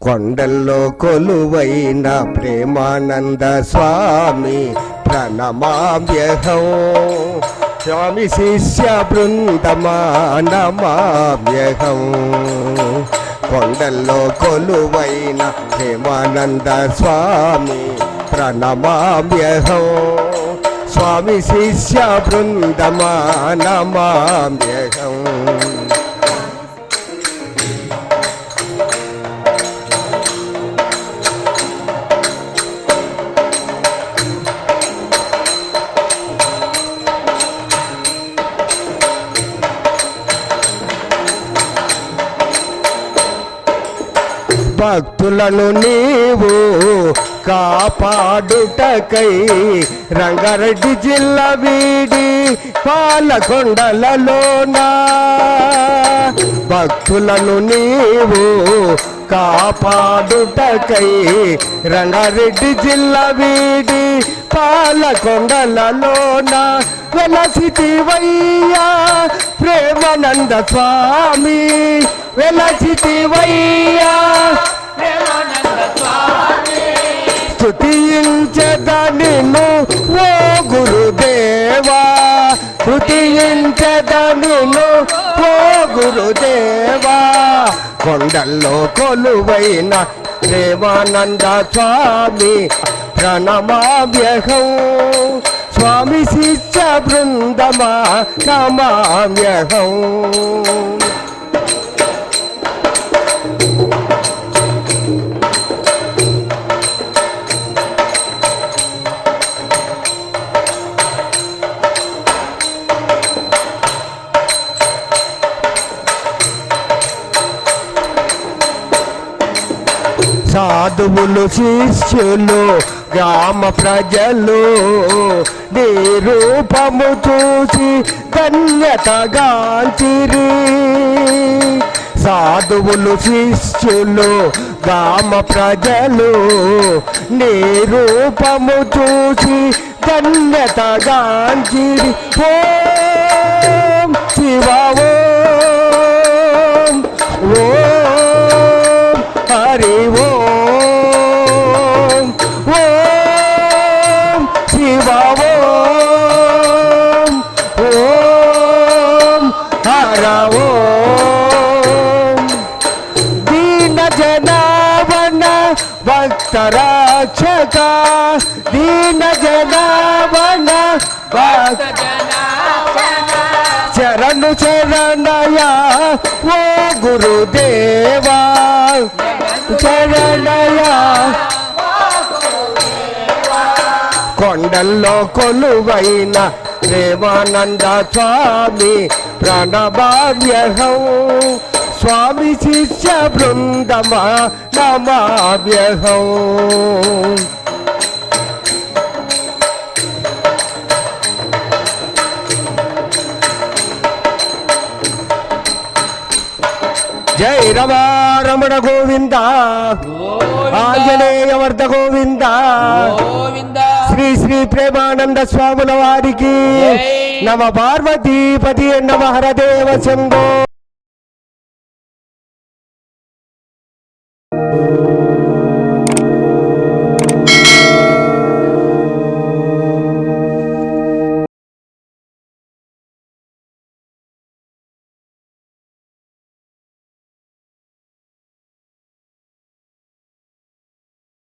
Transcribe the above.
కొండల్లో కొలువైన ప్రేమానంద స్వామి ప్రణమామ్యహం. స్వామి శిష్య బృందమానమామ్యహం. కొండల్లో కొలువైన ప్రేమానంద స్వామి ప్రణమామ్యహం. స్వామి శిష్య బృందమానమామ్యహం. భక్తులను నీవు కాపాడుటకై రంగారెడ్డి జిల్లా వీడి పాలకొండలలోనా. భక్తులను నీవు కాపాడుటకై రంగారెడ్డి జిల్లా వీడి పాలకొండలలోనా వెలసితివయ్యా ప్రేమానంద స్వామి. వెలసితివయ్యా స్తుతించద నిన్ను ఓ గురుదేవా. స్తుతించద నిన్ను ఓ గురుదేవా. కొండల్లో కొలువైన ప్రేమానంద స్వామి ప్రణమామ్యహం. స్వామి శిష్య బృందమా నమామ్యహం. సాధువులు శిష్యులు గ్రామ ప్రజలు నీ రూపము చూసి ధన్యతగాంచిరి. సాధువులు శిష్యులు గ్రామ ప్రజలు నీ రూపము చూసి ధన్యతగాంచిరి. ఓం శివ ఓం ఓం హరి ఓం ఓం శివ ఓం ఓం హర ఓం. దీన జనావన భక్త రక్షక. దీన జనావన భక్త శరణు శరణయ ఓ గురుదేవా. శరణయ కొండల్లో కొలువైన ప్రేమానంద స్వామి ప్రణమామ్యహం. స్వామి శిష్య బృందమా నమామ్యహం. జై రమా రమణ గోవింద ఆంజనేయ వర్ధ గోవింద. శ్రీ శ్రీ ప్రేమానంద స్వాముల వారికి నమ. పార్వతీపతి నమ. హరదేవ శంభో.